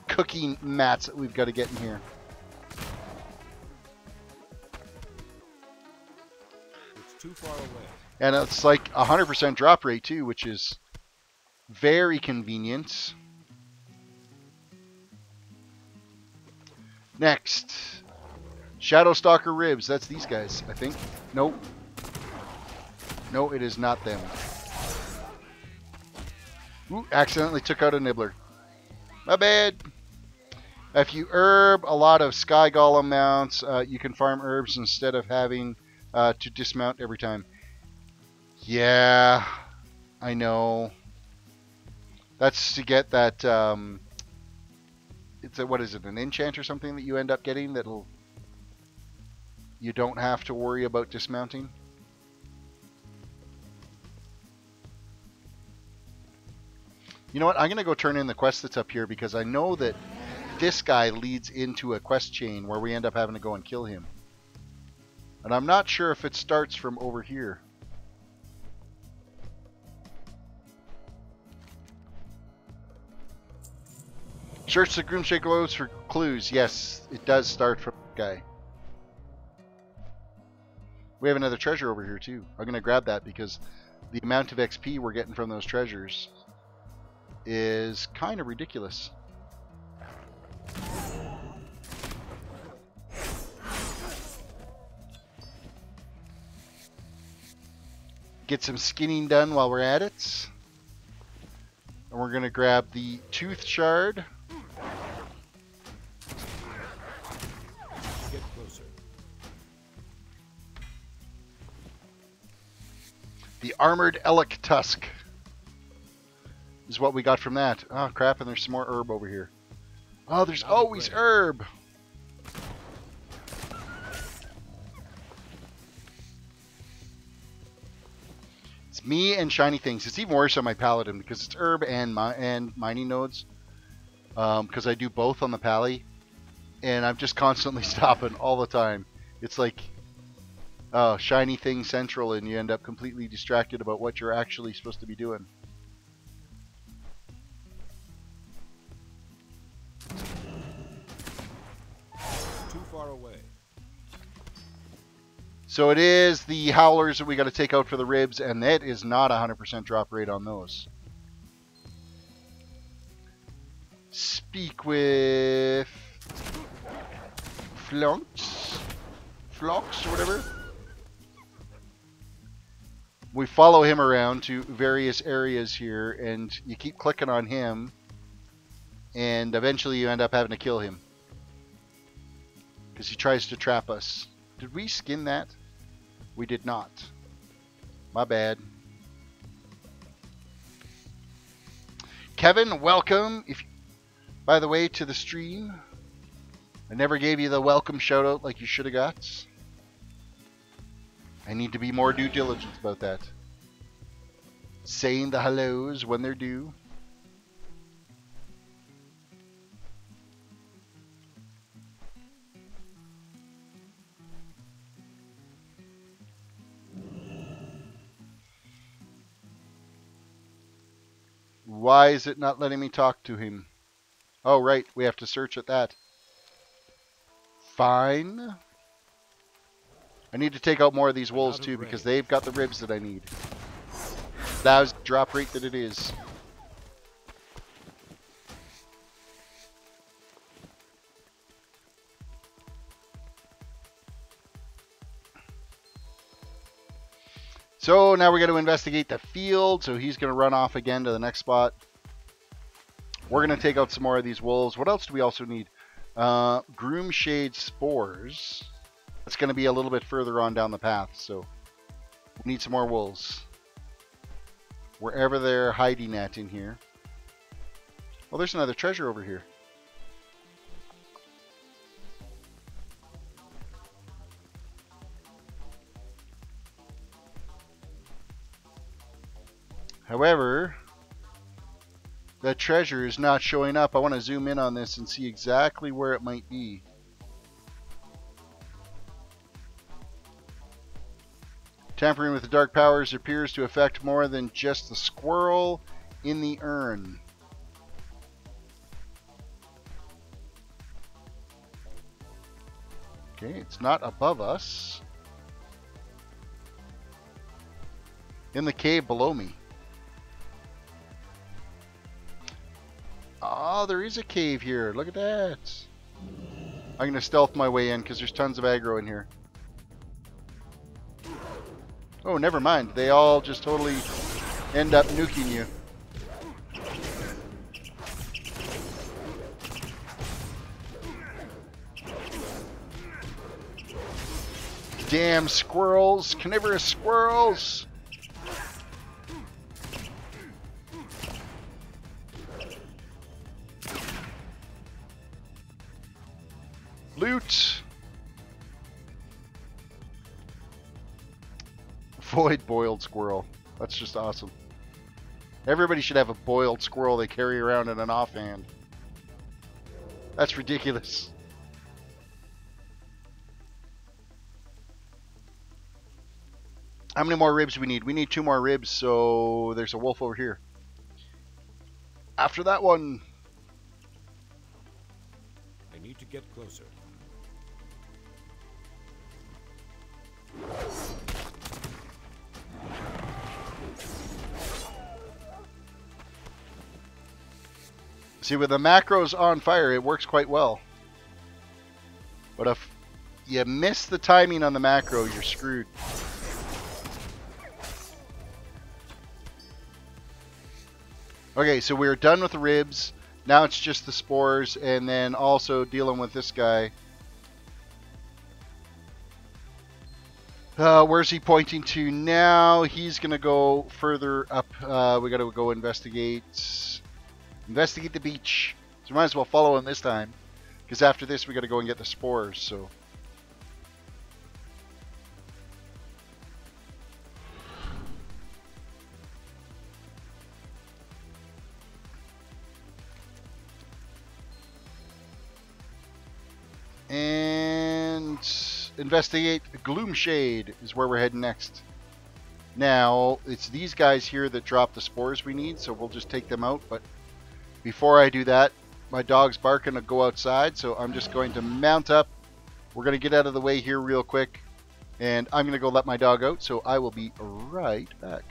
cooking mats that we've got to get in here. It's too far away. And it's like 100% drop rate too, which is very convenient. Next, Shadowstalker Ribs. That's these guys, I think. Nope. No, it is not them. Ooh, accidentally took out a nibbler. My bad. If you herb a lot of Sky Golem mounts, you can farm herbs instead of having to dismount every time. Yeah, I know. That's to get that, it's a, what is it, an enchant or something that you end up getting that'll, you don't have to worry about dismounting. You know what? I'm going to go turn in the quest that's up here because I know that this guy leads into a quest chain where we end up having to go and kill him. And I'm not sure if it starts from over here. Search the Gloomshade Globes for clues. Yes, it does start from the guy. We have another treasure over here too. I'm going to grab that because the amount of XP we're getting from those treasures is kind of ridiculous. Get some skinning done while we're at it. And we're going to grab the Tooth Shard. Get closer. The Armored Elk Tusk is what we got from that. Oh crap, and there's some more herb over here. Oh, there's always herb. It's me and shiny things. It's even worse on my paladin because it's herb and mining nodes. Because I do both on the pally, and I'm just constantly stopping all the time. It's like shiny thing central, and you end up completely distracted about what you're actually supposed to be doing. Too far away. So it is the howlers that we got to take out for the ribs, and that is not 100% drop rate on those. Speak with Flunks, or whatever. We follow him around to various areas here, and you keep clicking on him, and eventually you end up having to kill him because he tries to trap us. Did we skin that? We did not. My bad. Kevin, welcome. By the way, to the stream. I never gave you the welcome shout out like you should have got. I need to be more due diligent about that. Saying the hellos when they're due. Why is it not letting me talk to him? Oh, right. We have to search at that. Fine. I need to take out more of these wolves too because they've got the ribs that I need. That was the drop rate that it is. So now we're going to investigate the field. So he's going to run off again to the next spot. We're going to take out some more of these wolves. What else do we also need? Groom Shade Spores. That's going to be a little bit further on down the path. So we need some more wolves. Wherever they're hiding at in here. Well, there's another treasure over here. However, that treasure is not showing up. I want to zoom in on this and see exactly where it might be. Tampering with the dark powers appears to affect more than just the squirrel in the urn. Okay, it's not above us. In the cave below me. Oh, there is a cave here. Look at that. I'm going to stealth my way in because there's tons of aggro in here. Oh, never mind. They all just totally end up nuking you. Damn squirrels. Carnivorous squirrels. Loot. Avoid boiled squirrel. That's just awesome. Everybody should have a boiled squirrel they carry around in an offhand. That's ridiculous. How many more ribs do we need? We need 2 more ribs, so there's a wolf over here. After that one. I need to get closer. See, with the macros on fire, it works quite well. But if you miss the timing on the macro, you're screwed. Okay, so we're done with the ribs. Now it's just the spores, and then also dealing with this guy. Where's he pointing to now? He's going to go further up. We got to go investigate. Investigate the beach. So we might as well follow him this time. Because after this, we got to go and get the spores, so... And investigate Gloomshade is where we're heading next. Now, it's these guys here that drop the spores we need, so we'll just take them out. But before I do that, my dog's barking to go outside, so I'm just going to mount up. We're going to get out of the way here real quick, and I'm going to go let my dog out, so I will be right back.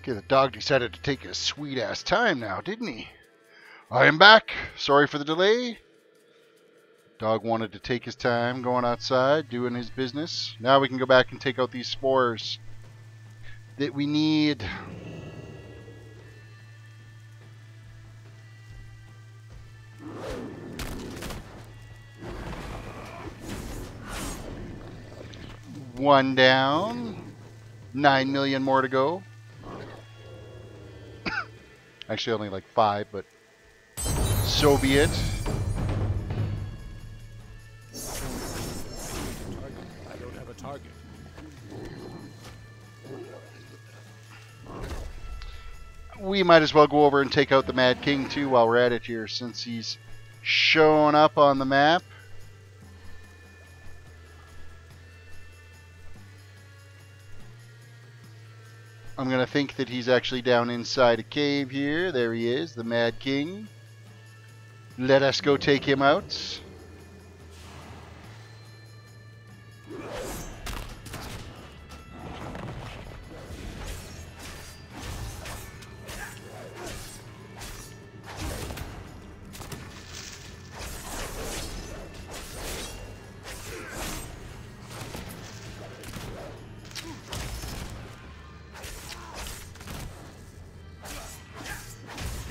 Okay, the dog decided to take his sweet-ass time now, didn't he? I am back. Sorry for the delay. Dog wanted to take his time going outside, doing his business. Now we can go back and take out these spores that we need. One down. 9 million more to go. Actually, only like 5, but so be it. I don't have a target. We might as well go over and take out the Mad King too while we're at it here, since he's showing up on the map. I'm going to think that he's actually down inside a cave here. There he is, the Mad King. Let us go take him out.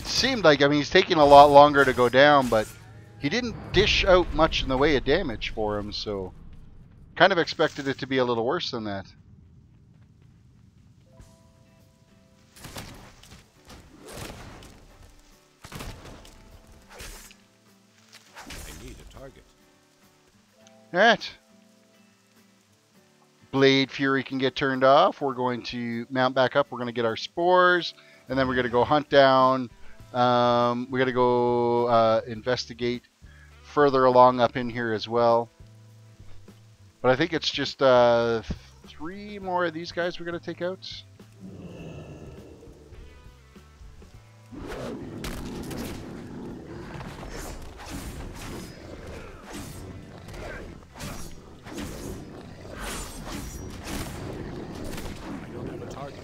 Seemed like, I mean, he's taking a lot longer to go down, but he didn't dish out much in the way of damage for him, so kind of expected it to be a little worse than that. I need a target. Alright. Blade Fury can get turned off. We're going to mount back up. We're going to get our spores, and then we're going to go hunt down. We got to go investigate further along up in here as well. But I think it's just 3 more of these guys we're going to take out. I don't have a target.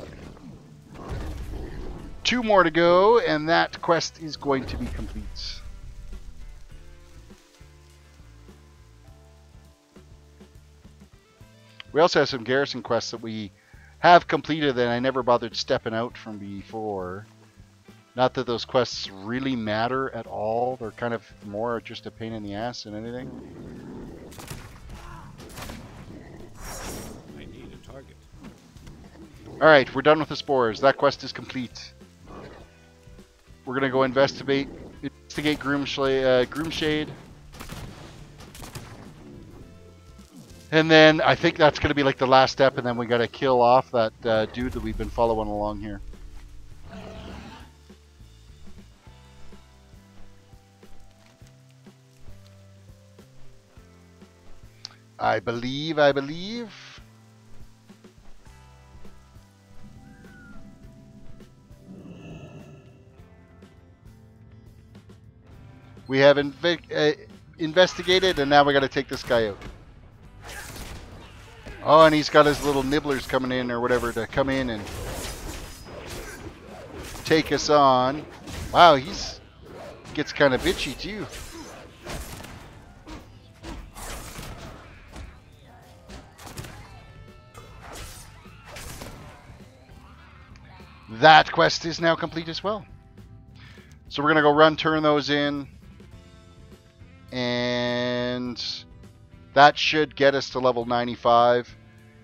2 more to go, and that quest is going to be complete. We also have some garrison quests that we have completed that I never bothered stepping out from before. Not that those quests really matter at all. They're kind of more just a pain in the ass than anything. I need a target. Alright, we're done with the spores. That quest is complete. We're going to go investigate Groomshade. And then I think that's going to be like the last step, and then we got to kill off that dude that we've been following along here. I believe. We have investigated, and now we got to take this guy out. Oh, and he's got his little nibblers coming in or whatever to come in and take us on. Wow, he's gets kind of bitchy too. That quest is now complete as well. So we're going to go turn those in. And that should get us to level 95.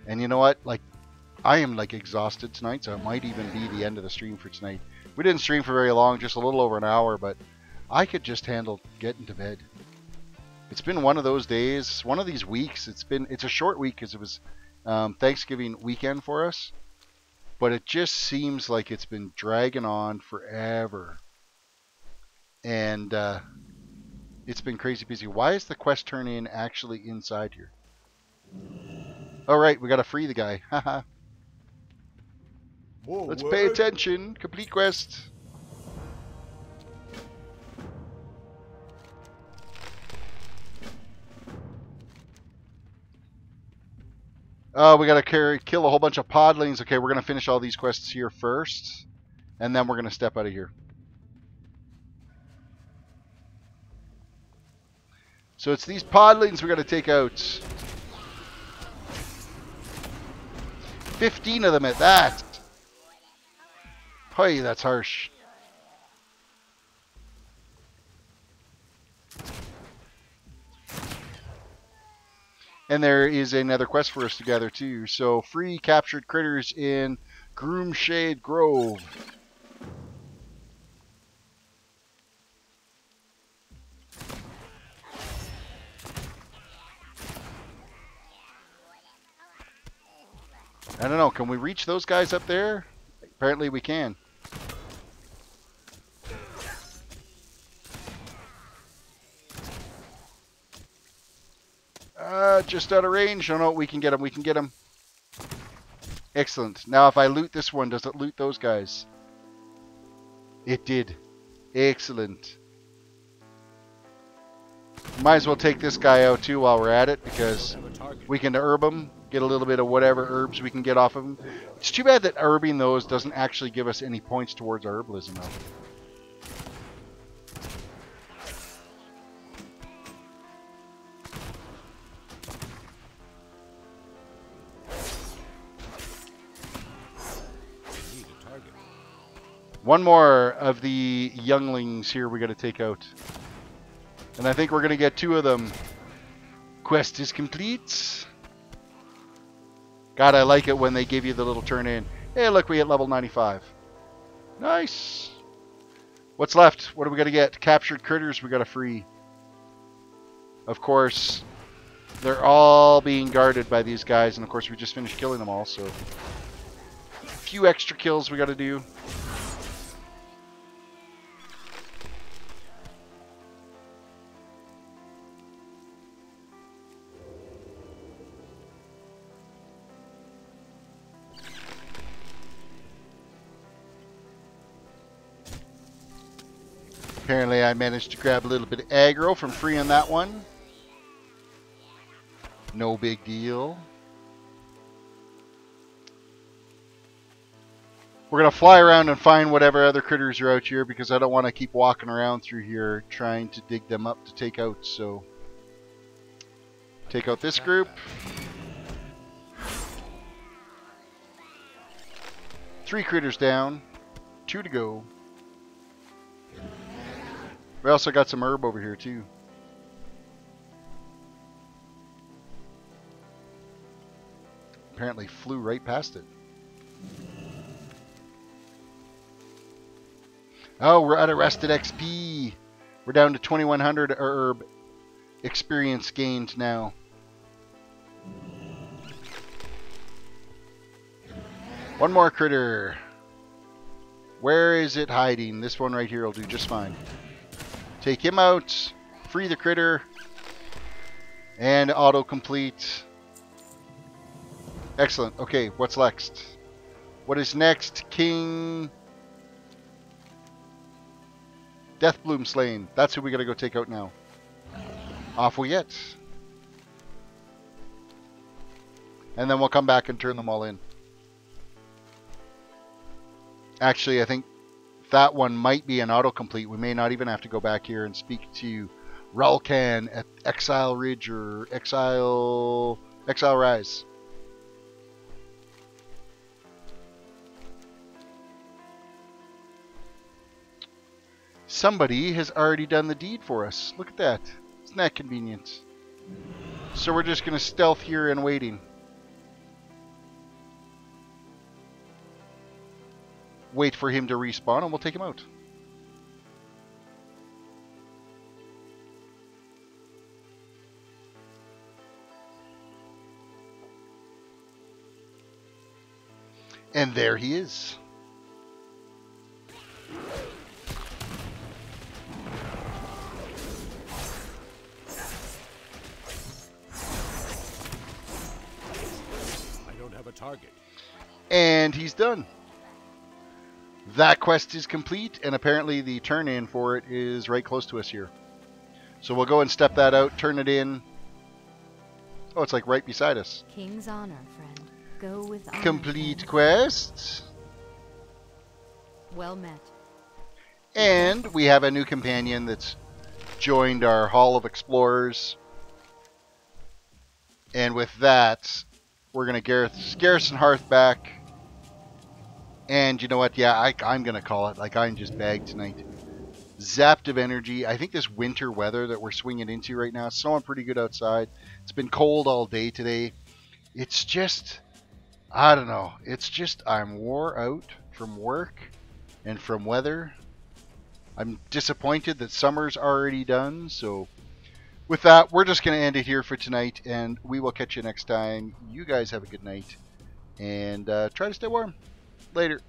And you know what? Like, I am like exhausted tonight, so it might even be the end of the stream for tonight. We didn't stream for very long, just a little over an hour, but I could just handle getting to bed. It's been one of those days, one of these weeks. It's a short week because it was Thanksgiving weekend for us. But it just seems like it's been dragging on forever. And it's been crazy busy. Why is the quest turn in actually inside here? All right, we got to free the guy. Haha. Let's pay attention. Complete quest. Oh, we got to kill a whole bunch of podlings. Okay, we're going to finish all these quests here first. And then we're going to step out of here. So it's these podlings we got to take out. 15 of them at that. Hey, that's harsh. And there is another quest for us to gather too. So free captured critters in Groomshade Grove. I don't know, can we reach those guys up there? Apparently we can. Just out of range. Oh no, we can get them. We can get them. Excellent. Now if I loot this one, does it loot those guys? It did. Excellent. Might as well take this guy out too while we're at it, because we can herb him, get a little bit of whatever herbs we can get off of him. It's too bad that herbing those doesn't actually give us any points towards our herbalism though. One more of the younglings here we got to take out. And I think we're going to get 2 of them. Quest is complete. God, I like it when they give you the little turn in. Hey, look, we hit level 95. Nice. What's left? What do we got to get? Captured critters we got to free. Of course, they're all being guarded by these guys. And of course, we just finished killing them all. So a few extra kills we got to do. Apparently I managed to grab a little bit of aggro from freeing that one. No big deal. We're going to fly around and find whatever other critters are out here, because I don't want to keep walking around through here trying to dig them up to take out. So take out this group. 3 critters down. 2 to go. We also got some herb over here too. Apparently flew right past it. Oh, we're at arrested XP. We're down to 2100 herb experience gained now. One more critter. Where is it hiding? This one right here will do just fine. Take him out, free the critter, and autocomplete. Excellent. Okay, what's next? What is next? King Deathbloom Slain. That's who we gotta go take out now. Off we get. And then we'll come back and turn them all in. Actually, I think that one might be an autocomplete. We may not even have to go back here and speak to Ralkan at Exile Ridge or Exile Rise. Somebody has already done the deed for us. Look at that. Isn't that convenient? So we're just going to stealth here and waiting. Wait for him to respawn and we'll take him out. And there he is. I don't have a target. And he's done. That quest is complete, and apparently the turn-in for it is right close to us here. So we'll go and step that out, turn it in, Oh, it's like right beside us. King's honor, friend. Go with honor. Complete friend. quest. Well met. And we have a new companion that's joined our Hall of Explorers. And with that, we're going to garrison Hearth back. And you know what? Yeah, I'm going to call it. Like, I'm just bagged tonight. Zapped of energy. I think this winter weather that we're swinging into right now, it's snowing pretty good outside. It's been cold all day today. It's just, I don't know. It's just, I'm wore out from work and from weather. I'm disappointed that summer's already done. So with that, we're just going to end it here for tonight. And we will catch you next time. You guys have a good night. And try to stay warm. Later.